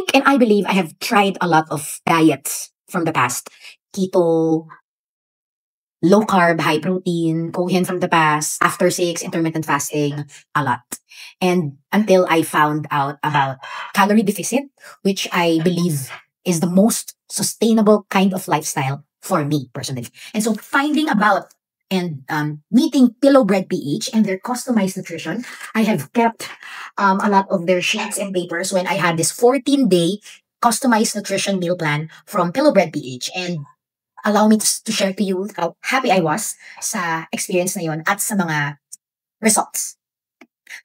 think and I believe I have tried a lot of diets from the past. Keto, low carb, high protein, Kohen from the past, after 6, intermittent fasting, a lot. And until I found out about calorie deficit, which I believe is the most sustainable kind of lifestyle for me personally. And so finding about and meeting Pillow Bread PH and their customized nutrition, I have kept a lot of their sheets and papers when I had this 14-day customized nutrition meal plan from Pillow Bread PH. And allow me to share to you how happy I was sa experience na yon at sa mga results.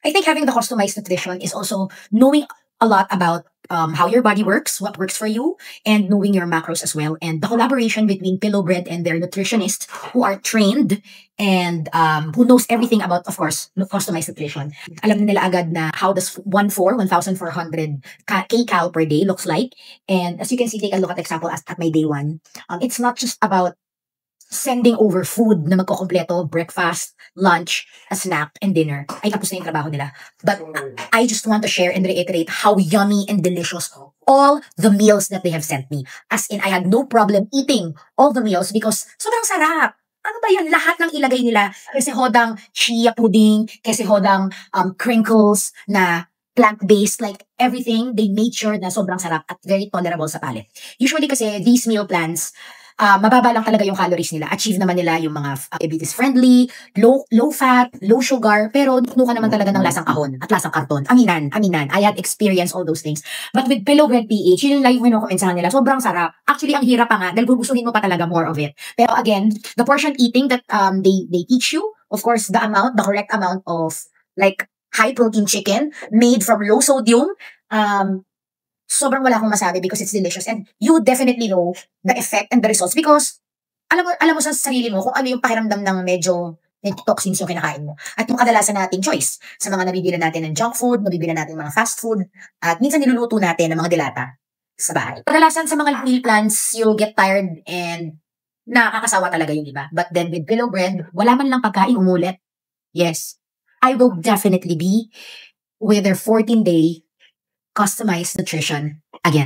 I think having the customized nutrition is also knowing a lot about how your body works, what works for you, and knowing your macros as well. And the collaboration between Pillow Bread and their nutritionists who are trained and who knows everything about, of course, customized nutrition. Alam nila agad na how does 1,400 kcal per day looks like. And as you can see, take a look at example at my day one. It's not just about sending over food na magkukompleto, breakfast, lunch, a snack, and dinner. Ay, tapos na yung trabaho nila. But I just want to share and reiterate how yummy and delicious all the meals that they have sent me. As in, I had no problem eating all the meals because sobrang sarap. Ano ba yan? Lahat ng ilagay nila. Kasi hodang chia pudding, kasi hodang crinkles na plant-based, like everything, they made sure na sobrang sarap at very tolerable sa palate. Usually kasi these meal plans, mababa lang talaga yung calories nila. Achieve naman nila yung mga diabetes friendly, low fat, low sugar, pero nuka naman talaga ng lasang kahon at lasang karton. Aminan. I had experienced all those things. But with Pillow Bread PH, yun yung live comment sa kanila, sobrang sarap. Actually, ang hirap pa nga, dahil gugustuhin mo pa talaga more of it. Pero again, the portion eating that they teach you, of course, the correct amount of like high protein chicken made from low sodium, sobrang wala akong masabi because it's delicious and you definitely know the effect and the results because alam mo sa sarili mo kung ano yung pakiramdam ng medyo toxins yung kinakain mo. At yung kadalasan nating choice sa mga nabibilan natin ng junk food, nabibilan natin ng mga fast food, at minsan niluluto natin ng mga dilata sa bahay. Kadalasan sa mga meal plans, you'll get tired and nakakasawa talaga yung iba. But then with Pillow Bread, wala man lang pagkain umulit. Yes, I will definitely be with their 14-day customized nutrition again.